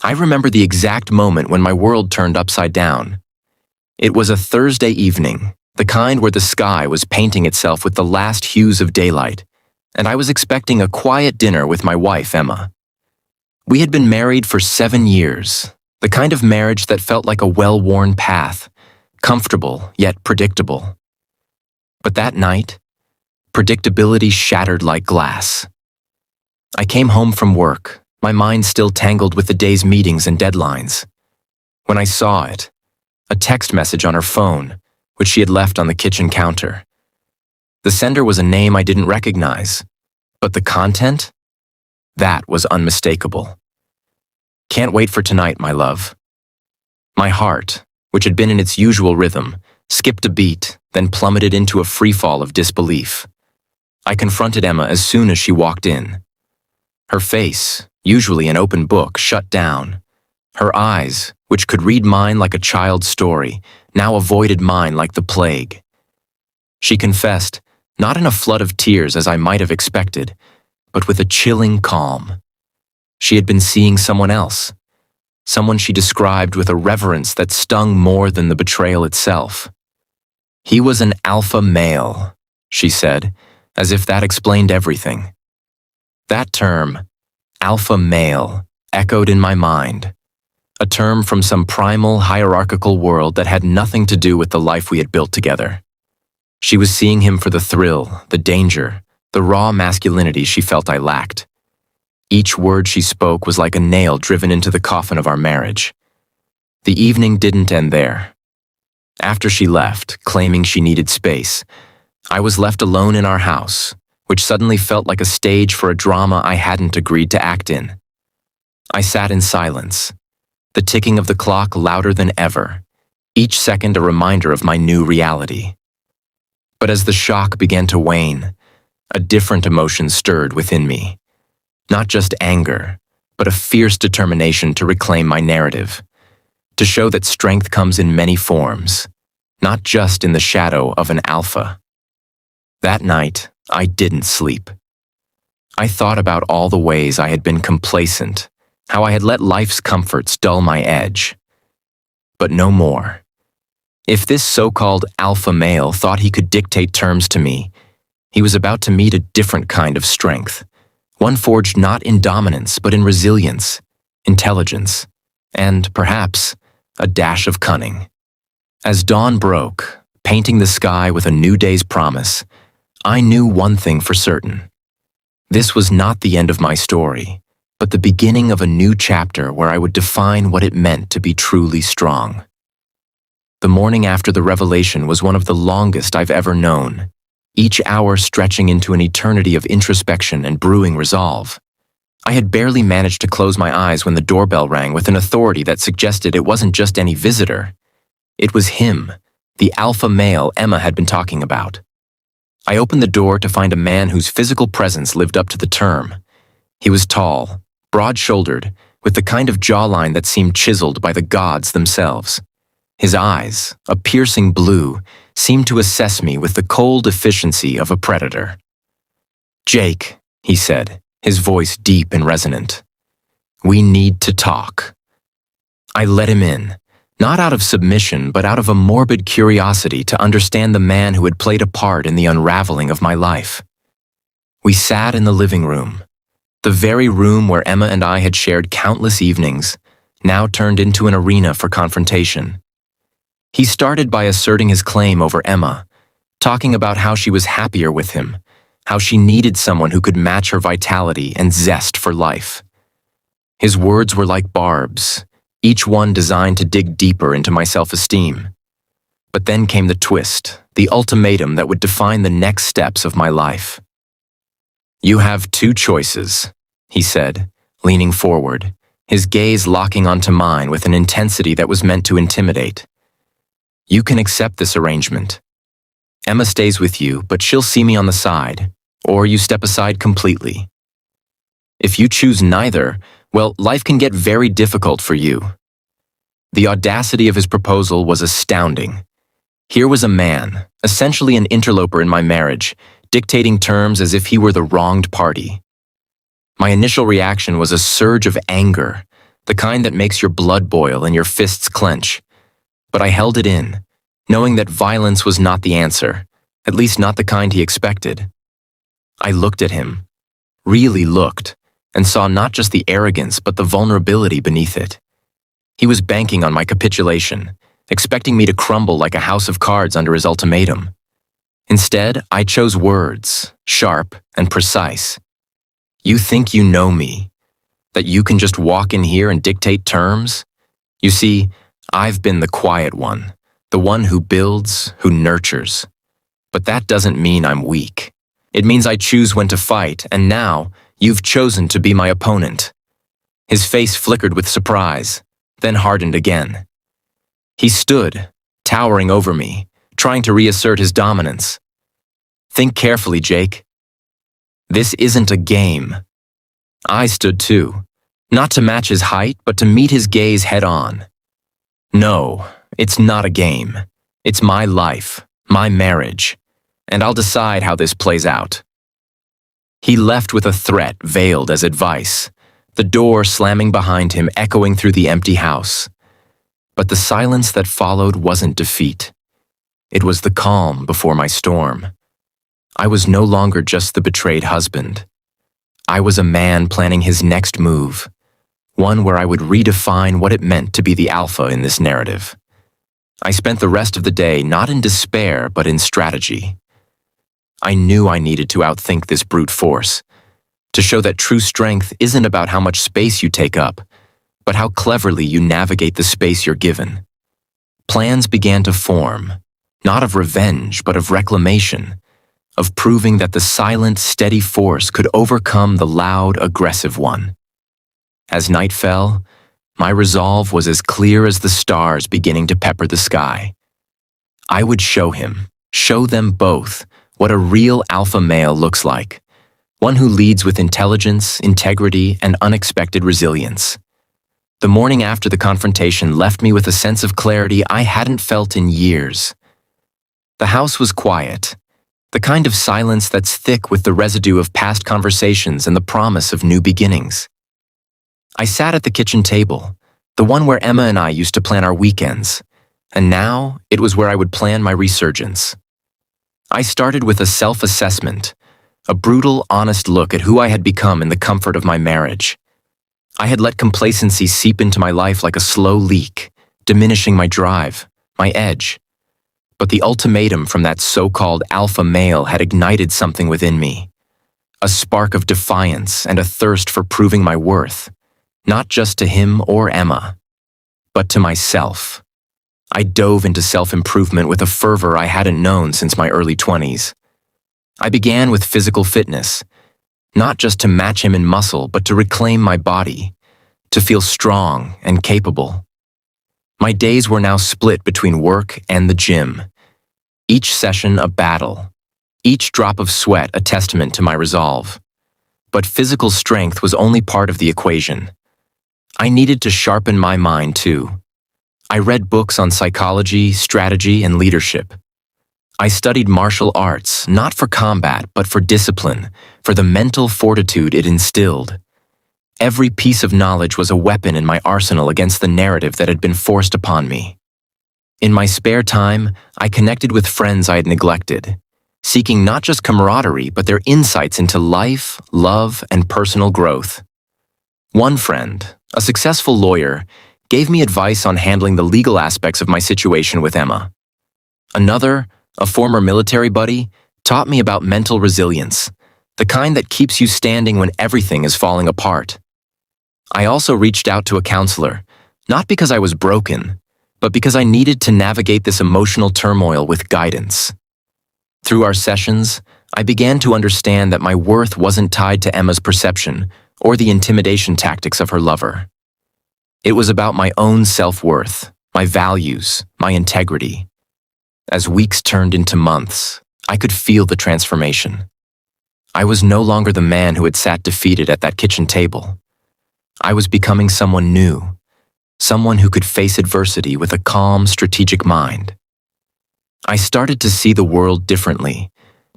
I remember the exact moment when my world turned upside down. It was a Thursday evening, the kind where the sky was painting itself with the last hues of daylight, and I was expecting a quiet dinner with my wife, Emma. We had been married for 7 years, the kind of marriage that felt like a well-worn path, comfortable yet predictable. But that night, predictability shattered like glass. I came home from work, my mind still tangled with the day's meetings and deadlines. When I saw it, a text message on her phone, which she had left on the kitchen counter. The sender was a name I didn't recognize, but the content? That was unmistakable. "Can't wait for tonight, my love." My heart, which had been in its usual rhythm, skipped a beat, then plummeted into a freefall of disbelief. I confronted Emma as soon as she walked in. Her face, usually an open book, shut down. Her eyes, which could read mine like a child's story, now avoided mine like the plague. She confessed, not in a flood of tears as I might have expected, but with a chilling calm. She had been seeing someone else, someone she described with a reverence that stung more than the betrayal itself. "He was an alpha male," she said, as if that explained everything. That term, alpha male, echoed in my mind, a term from some primal hierarchical world that had nothing to do with the life we had built together. She was seeing him for the thrill, the danger, the raw masculinity she felt I lacked. Each word she spoke was like a nail driven into the coffin of our marriage. The evening didn't end there. After she left, claiming she needed space, I was left alone in our house, which suddenly felt like a stage for a drama I hadn't agreed to act in. I sat in silence, the ticking of the clock louder than ever, each second a reminder of my new reality. But as the shock began to wane, a different emotion stirred within me. Not just anger, but a fierce determination to reclaim my narrative, to show that strength comes in many forms, not just in the shadow of an alpha. That night, I didn't sleep. I thought about all the ways I had been complacent, how I had let life's comforts dull my edge. But no more. If this so-called alpha male thought he could dictate terms to me, he was about to meet a different kind of strength, one forged not in dominance but in resilience, intelligence, and, perhaps, a dash of cunning. As dawn broke, painting the sky with a new day's promise, I knew one thing for certain. This was not the end of my story, but the beginning of a new chapter where I would define what it meant to be truly strong. The morning after the revelation was one of the longest I've ever known, each hour stretching into an eternity of introspection and brewing resolve. I had barely managed to close my eyes when the doorbell rang with an authority that suggested it wasn't just any visitor. It was him, the alpha male Emma had been talking about. I opened the door to find a man whose physical presence lived up to the term. He was tall, broad-shouldered, with the kind of jawline that seemed chiseled by the gods themselves. His eyes, a piercing blue, seemed to assess me with the cold efficiency of a predator. "Jake," he said, his voice deep and resonant. "We need to talk." I let him in, not out of submission, but out of a morbid curiosity to understand the man who had played a part in the unraveling of my life. We sat in the living room, the very room where Emma and I had shared countless evenings, now turned into an arena for confrontation. He started by asserting his claim over Emma, talking about how she was happier with him, how she needed someone who could match her vitality and zest for life. His words were like barbs, each one designed to dig deeper into my self-esteem. But then came the twist, the ultimatum that would define the next steps of my life. "You have two choices," he said, leaning forward, his gaze locking onto mine with an intensity that was meant to intimidate. "You can accept this arrangement. Emma stays with you, but she'll see me on the side, or you step aside completely. If you choose neither, well, life can get very difficult for you." The audacity of his proposal was astounding. Here was a man, essentially an interloper in my marriage, dictating terms as if he were the wronged party. My initial reaction was a surge of anger, the kind that makes your blood boil and your fists clench. But I held it in, knowing that violence was not the answer, at least not the kind he expected. I looked at him, really looked, and saw not just the arrogance but the vulnerability beneath it. He was banking on my capitulation, expecting me to crumble like a house of cards under his ultimatum. Instead, I chose words, sharp and precise. You think you know me, that you can just walk in here and dictate terms? You see, I've been the quiet one, the one who builds, who nurtures. But that doesn't mean I'm weak. It means I choose when to fight, and now you've chosen to be my opponent. His face flickered with surprise, then hardened again. He stood, towering over me, trying to reassert his dominance. Think carefully, Jake. This isn't a game. I stood too, not to match his height, but to meet his gaze head on. No, it's not a game. It's my life, my marriage, and I'll decide how this plays out. He left with a threat veiled as advice, the door slamming behind him echoing through the empty house. But the silence that followed wasn't defeat. It was the calm before my storm. I was no longer just the betrayed husband. I was a man planning his next move, one where I would redefine what it meant to be the alpha in this narrative. I spent the rest of the day not in despair, but in strategy. I knew I needed to outthink this brute force, to show that true strength isn't about how much space you take up, but how cleverly you navigate the space you're given. Plans began to form, not of revenge, but of reclamation, of proving that the silent, steady force could overcome the loud, aggressive one. As night fell, my resolve was as clear as the stars beginning to pepper the sky. I would show him, show them both, what a real alpha male looks like, one who leads with intelligence, integrity, and unexpected resilience. The morning after the confrontation left me with a sense of clarity I hadn't felt in years. The house was quiet, the kind of silence that's thick with the residue of past conversations and the promise of new beginnings. I sat at the kitchen table, the one where Emma and I used to plan our weekends, and now it was where I would plan my resurgence. I started with a self-assessment, a brutal, honest look at who I had become in the comfort of my marriage. I had let complacency seep into my life like a slow leak, diminishing my drive, my edge. But the ultimatum from that so-called alpha male had ignited something within me, a spark of defiance and a thirst for proving my worth, not just to him or Emma, but to myself. I dove into self-improvement with a fervor I hadn't known since my early 20s. I began with physical fitness, not just to match him in muscle, but to reclaim my body, to feel strong and capable. My days were now split between work and the gym, each session a battle, each drop of sweat a testament to my resolve. But physical strength was only part of the equation. I needed to sharpen my mind too. I read books on psychology, strategy, and leadership. I studied martial arts, not for combat, but for discipline, for the mental fortitude it instilled. Every piece of knowledge was a weapon in my arsenal against the narrative that had been forced upon me. In my spare time, I connected with friends I had neglected, seeking not just camaraderie, but their insights into life, love, and personal growth. One friend, a successful lawyer, gave me advice on handling the legal aspects of my situation with Emma. Another, a former military buddy, taught me about mental resilience, the kind that keeps you standing when everything is falling apart. I also reached out to a counselor, not because I was broken, but because I needed to navigate this emotional turmoil with guidance. Through our sessions, I began to understand that my worth wasn't tied to Emma's perception or the intimidation tactics of her lover. It was about my own self-worth, my values, my integrity. As weeks turned into months, I could feel the transformation. I was no longer the man who had sat defeated at that kitchen table. I was becoming someone new, someone who could face adversity with a calm, strategic mind. I started to see the world differently,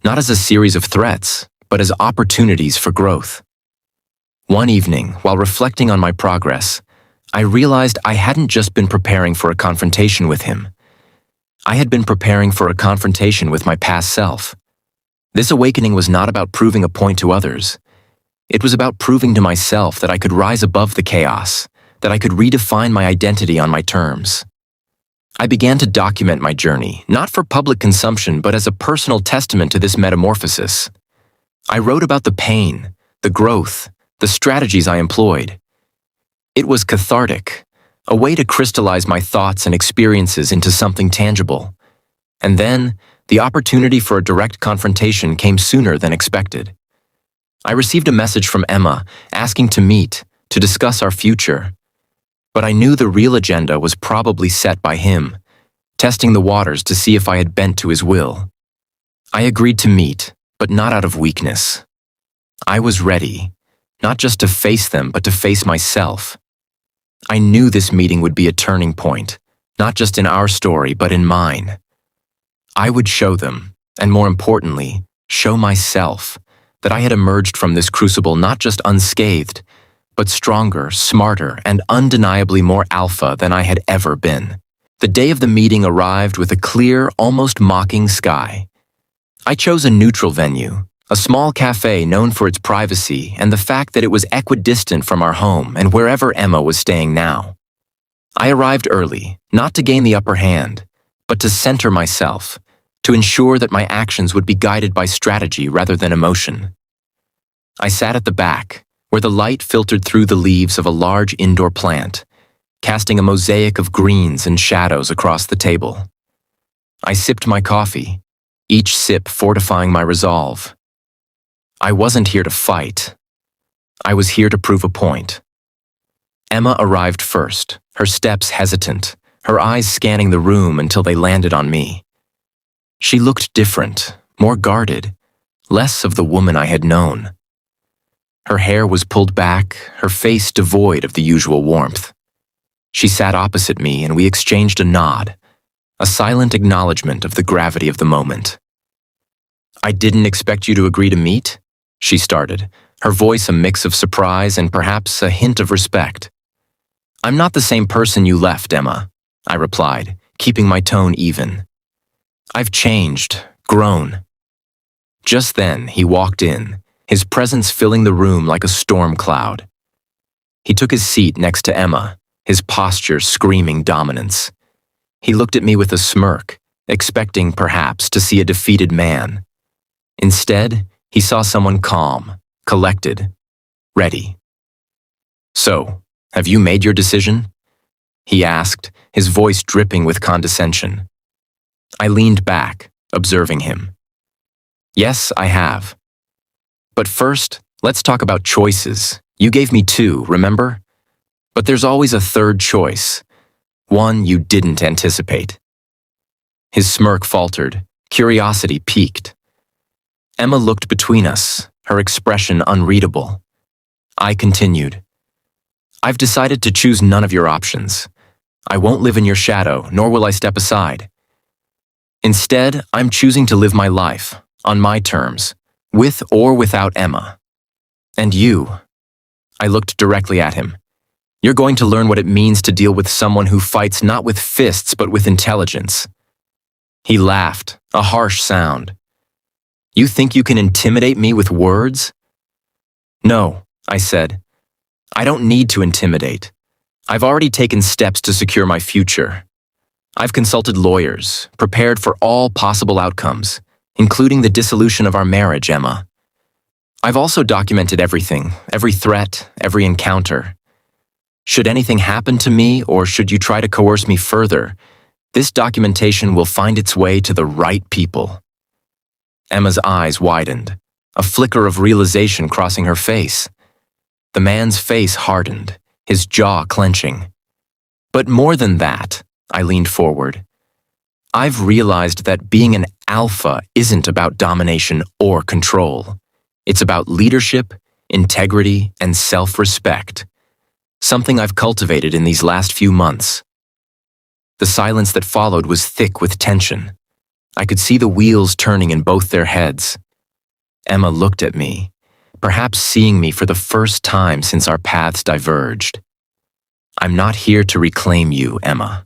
not as a series of threats, but as opportunities for growth. One evening, while reflecting on my progress, I realized I hadn't just been preparing for a confrontation with him. I had been preparing for a confrontation with my past self. This awakening was not about proving a point to others. It was about proving to myself that I could rise above the chaos, that I could redefine my identity on my terms. I began to document my journey, not for public consumption, but as a personal testament to this metamorphosis. I wrote about the pain, the growth, the strategies I employed. It was cathartic, a way to crystallize my thoughts and experiences into something tangible. And then, the opportunity for a direct confrontation came sooner than expected. I received a message from Emma asking to meet, to discuss our future. But I knew the real agenda was probably set by him, testing the waters to see if I had bent to his will. I agreed to meet, but not out of weakness. I was ready, not just to face them, but to face myself. I knew this meeting would be a turning point, not just in our story, but in mine. I would show them, and more importantly, show myself, that I had emerged from this crucible not just unscathed, but stronger, smarter, and undeniably more alpha than I had ever been. The day of the meeting arrived with a clear, almost mocking sky. I chose a neutral venue, a small cafe known for its privacy and the fact that it was equidistant from our home and wherever Emma was staying now. I arrived early, not to gain the upper hand, but to center myself, to ensure that my actions would be guided by strategy rather than emotion. I sat at the back, where the light filtered through the leaves of a large indoor plant, casting a mosaic of greens and shadows across the table. I sipped my coffee, each sip fortifying my resolve. I wasn't here to fight. I was here to prove a point. Emma arrived first, her steps hesitant, her eyes scanning the room until they landed on me. She looked different, more guarded, less of the woman I had known. Her hair was pulled back, her face devoid of the usual warmth. She sat opposite me and we exchanged a nod, a silent acknowledgement of the gravity of the moment. "I didn't expect you to agree to meet," she started, her voice a mix of surprise and perhaps a hint of respect. "I'm not the same person you left, Emma," I replied, keeping my tone even. "I've changed, grown." Just then, he walked in, his presence filling the room like a storm cloud. He took his seat next to Emma, his posture screaming dominance. He looked at me with a smirk, expecting, perhaps, to see a defeated man. Instead, he saw someone calm, collected, ready. "So, have you made your decision?" he asked, his voice dripping with condescension. I leaned back, observing him. "Yes, I have. But first, let's talk about choices. You gave me two, remember? But there's always a third choice, one you didn't anticipate." His smirk faltered, curiosity piqued. Emma looked between us, her expression unreadable. I continued. "I've decided to choose none of your options. I won't live in your shadow, nor will I step aside. Instead, I'm choosing to live my life, on my terms, with or without Emma. And you," I looked directly at him, "you're going to learn what it means to deal with someone who fights not with fists but with intelligence." He laughed, a harsh sound. "You think you can intimidate me with words?" "No," I said. "I don't need to intimidate. I've already taken steps to secure my future. I've consulted lawyers, prepared for all possible outcomes, including the dissolution of our marriage, Emma. I've also documented everything, every threat, every encounter. Should anything happen to me, or should you try to coerce me further, this documentation will find its way to the right people." Emma's eyes widened, a flicker of realization crossing her face. The man's face hardened, his jaw clenching. "But more than that," I leaned forward. "I've realized that being an alpha isn't about domination or control. It's about leadership, integrity, and self-respect. Something I've cultivated in these last few months." The silence that followed was thick with tension. I could see the wheels turning in both their heads. Emma looked at me, perhaps seeing me for the first time since our paths diverged. I'm not here to reclaim you, Emma.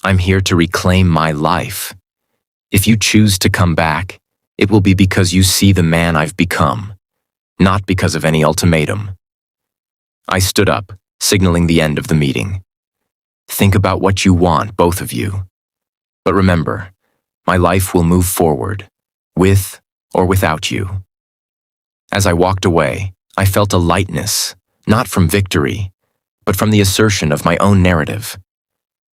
I'm here to reclaim my life. If you choose to come back, it will be because you see the man I've become, not because of any ultimatum. I stood up, signaling the end of the meeting. Think about what you want, both of you. But remember, my life will move forward, with or without you. As I walked away, I felt a lightness, not from victory, but from the assertion of my own narrative.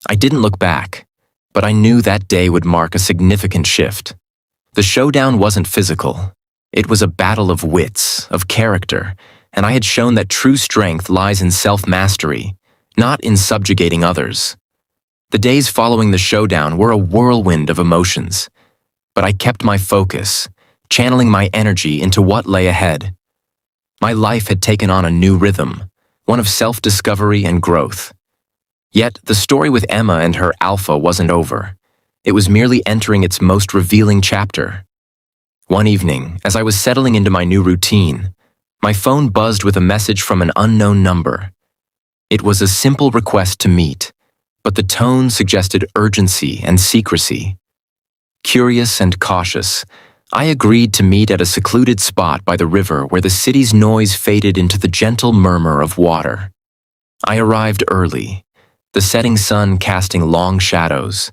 I didn't look back, but I knew that day would mark a significant shift. The showdown wasn't physical. It was a battle of wits, of character, and I had shown that true strength lies in self-mastery, not in subjugating others. The days following the showdown were a whirlwind of emotions, but I kept my focus, channeling my energy into what lay ahead. My life had taken on a new rhythm, one of self-discovery and growth. Yet, the story with Emma and her alpha wasn't over. It was merely entering its most revealing chapter. One evening, as I was settling into my new routine, my phone buzzed with a message from an unknown number. It was a simple request to meet, but the tone suggested urgency and secrecy. Curious and cautious, I agreed to meet at a secluded spot by the river where the city's noise faded into the gentle murmur of water. I arrived early, the setting sun casting long shadows,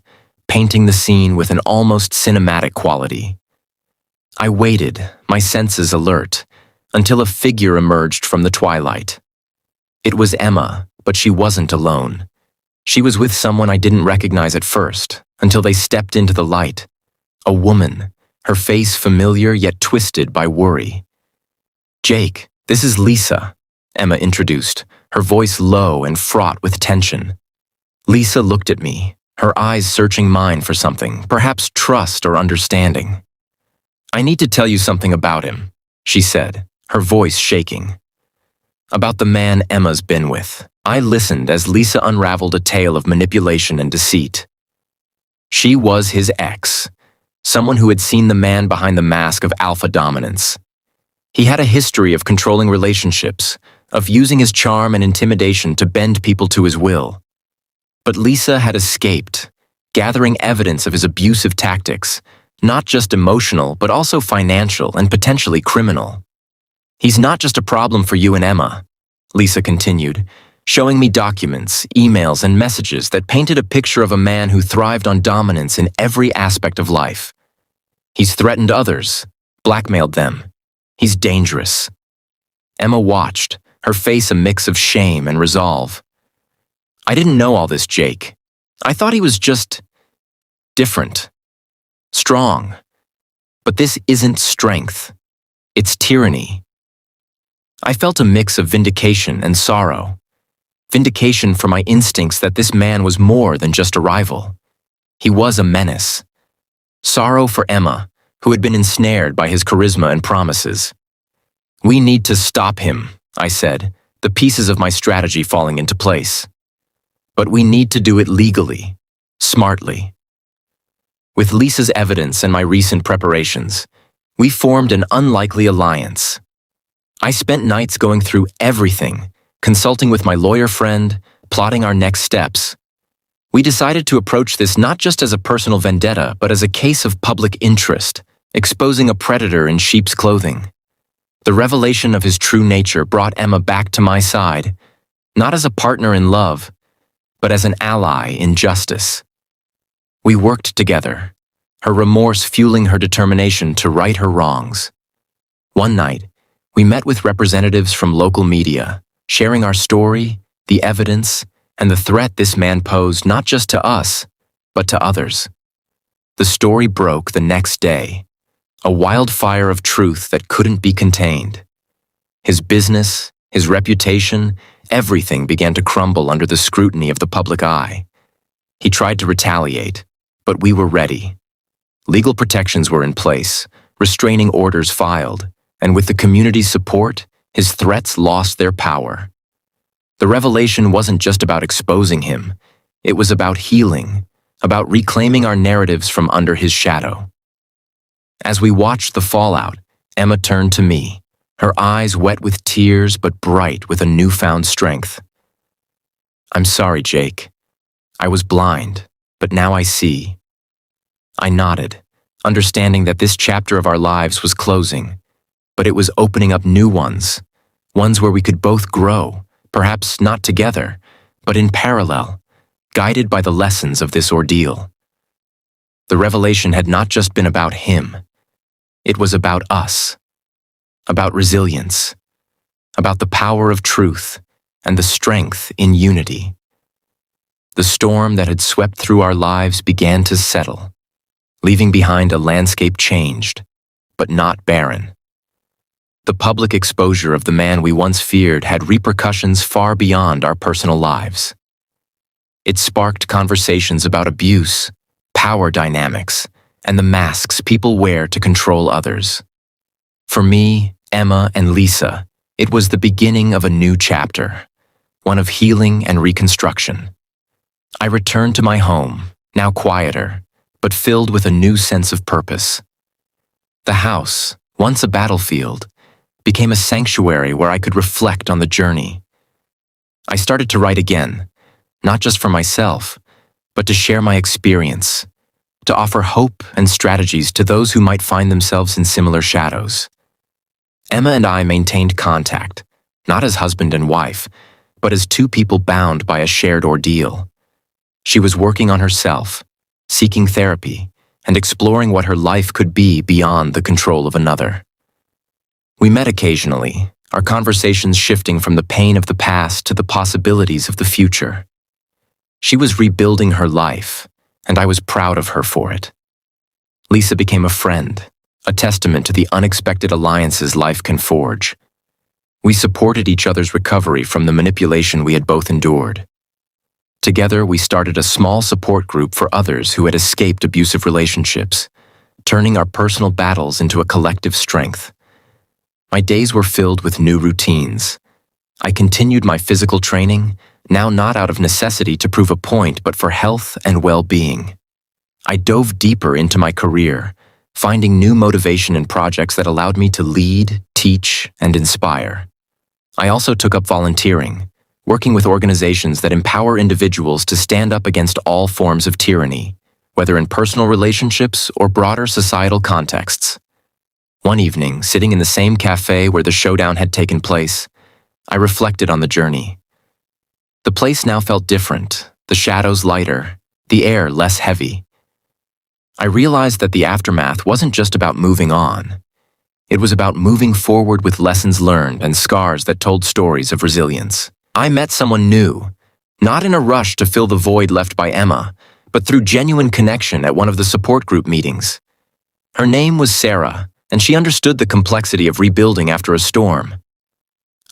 painting the scene with an almost cinematic quality. I waited, my senses alert, until a figure emerged from the twilight. It was Emma, but she wasn't alone. She was with someone I didn't recognize at first, until they stepped into the light. A woman, her face familiar yet twisted by worry. "Jake, this is Lisa," Emma introduced, her voice low and fraught with tension. Lisa looked at me, her eyes searching mine for something, perhaps trust or understanding. "I need to tell you something about him," she said, her voice shaking. About the man Emma's been with. I listened as Lisa unraveled a tale of manipulation and deceit. She was his ex, someone who had seen the man behind the mask of alpha dominance. He had a history of controlling relationships, of using his charm and intimidation to bend people to his will. But Lisa had escaped, gathering evidence of his abusive tactics, not just emotional, but also financial and potentially criminal. "He's not just a problem for you and Emma," Lisa continued, showing me documents, emails, and messages that painted a picture of a man who thrived on dominance in every aspect of life. "He's threatened others, blackmailed them. He's dangerous." Emma watched, her face a mix of shame and resolve. "I didn't know all this, Jake. I thought he was just different, strong. But this isn't strength. It's tyranny." I felt a mix of vindication and sorrow. Vindication for my instincts that this man was more than just a rival. He was a menace. Sorrow for Emma, who had been ensnared by his charisma and promises. "We need to stop him," I said, the pieces of my strategy falling into place. "But we need to do it legally, smartly." With Lisa's evidence and my recent preparations, we formed an unlikely alliance. I spent nights going through everything, consulting with my lawyer friend, plotting our next steps. We decided to approach this not just as a personal vendetta, but as a case of public interest, exposing a predator in sheep's clothing. The revelation of his true nature brought Emma back to my side, not as a partner in love, but as an ally in justice. We worked together, her remorse fueling her determination to right her wrongs. One night, we met with representatives from local media, sharing our story, the evidence, and the threat this man posed not just to us, but to others. The story broke the next day, a wildfire of truth that couldn't be contained. His business, his reputation, everything began to crumble under the scrutiny of the public eye. He tried to retaliate, but we were ready. Legal protections were in place, restraining orders filed, and with the community's support, his threats lost their power. The revelation wasn't just about exposing him, it was about healing, about reclaiming our narratives from under his shadow. As we watched the fallout, Emma turned to me, her eyes wet with tears but bright with a newfound strength. I'm sorry, Jake. I was blind, but now I see. I nodded, understanding that this chapter of our lives was closing, but it was opening up new ones, ones where we could both grow, perhaps not together, but in parallel, guided by the lessons of this ordeal. The revelation had not just been about him. It was about us, about resilience, about the power of truth and the strength in unity. The storm that had swept through our lives began to settle, leaving behind a landscape changed, but not barren. The public exposure of the man we once feared had repercussions far beyond our personal lives. It sparked conversations about abuse, power dynamics, and the masks people wear to control others. For me, Emma, and Lisa, it was the beginning of a new chapter, one of healing and reconstruction. I returned to my home, now quieter, but filled with a new sense of purpose. The house, once a battlefield, became a sanctuary where I could reflect on the journey. I started to write again, not just for myself, but to share my experience, to offer hope and strategies to those who might find themselves in similar shadows. Emma and I maintained contact, not as husband and wife, but as two people bound by a shared ordeal. She was working on herself, seeking therapy, and exploring what her life could be beyond the control of another. We met occasionally, our conversations shifting from the pain of the past to the possibilities of the future. She was rebuilding her life, and I was proud of her for it. Lisa became a friend, a testament to the unexpected alliances life can forge. We supported each other's recovery from the manipulation we had both endured. Together, we started a small support group for others who had escaped abusive relationships, turning our personal battles into a collective strength. My days were filled with new routines. I continued my physical training, now not out of necessity to prove a point, but for health and well-being. I dove deeper into my career, finding new motivation in projects that allowed me to lead, teach, and inspire. I also took up volunteering, working with organizations that empower individuals to stand up against all forms of tyranny, whether in personal relationships or broader societal contexts. One evening, sitting in the same cafe where the showdown had taken place, I reflected on the journey. The place now felt different, the shadows lighter, the air less heavy. I realized that the aftermath wasn't just about moving on. It was about moving forward with lessons learned and scars that told stories of resilience. I met someone new, not in a rush to fill the void left by Emma, but through genuine connection at one of the support group meetings. Her name was Sarah, and she understood the complexity of rebuilding after a storm.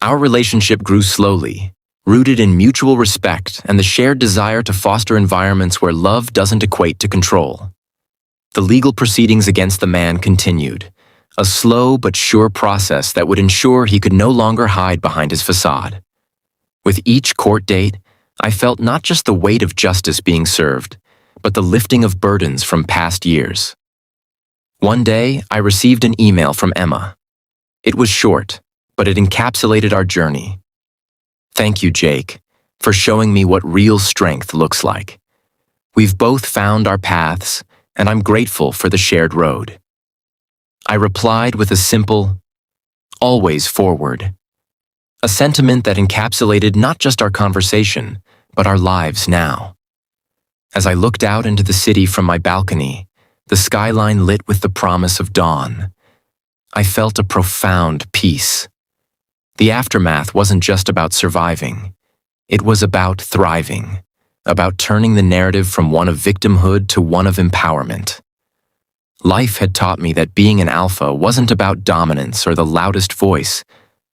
Our relationship grew slowly, rooted in mutual respect and the shared desire to foster environments where love doesn't equate to control. The legal proceedings against the man continued, a slow but sure process that would ensure he could no longer hide behind his facade. With each court date, I felt not just the weight of justice being served, but the lifting of burdens from past years. One day, I received an email from Emma. It was short, but it encapsulated our journey. Thank you, Jake, for showing me what real strength looks like. We've both found our paths, and I'm grateful for the shared road. I replied with a simple, always forward. A sentiment that encapsulated not just our conversation, but our lives now. As I looked out into the city from my balcony, the skyline lit with the promise of dawn, I felt a profound peace. The aftermath wasn't just about surviving. It was about thriving, about turning the narrative from one of victimhood to one of empowerment. Life had taught me that being an alpha wasn't about dominance or the loudest voice,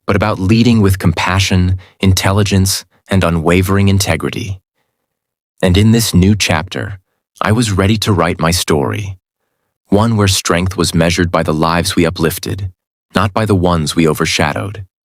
but about leading with compassion, intelligence, and unwavering integrity. And in this new chapter, I was ready to write my story, one where strength was measured by the lives we uplifted, not by the ones we overshadowed.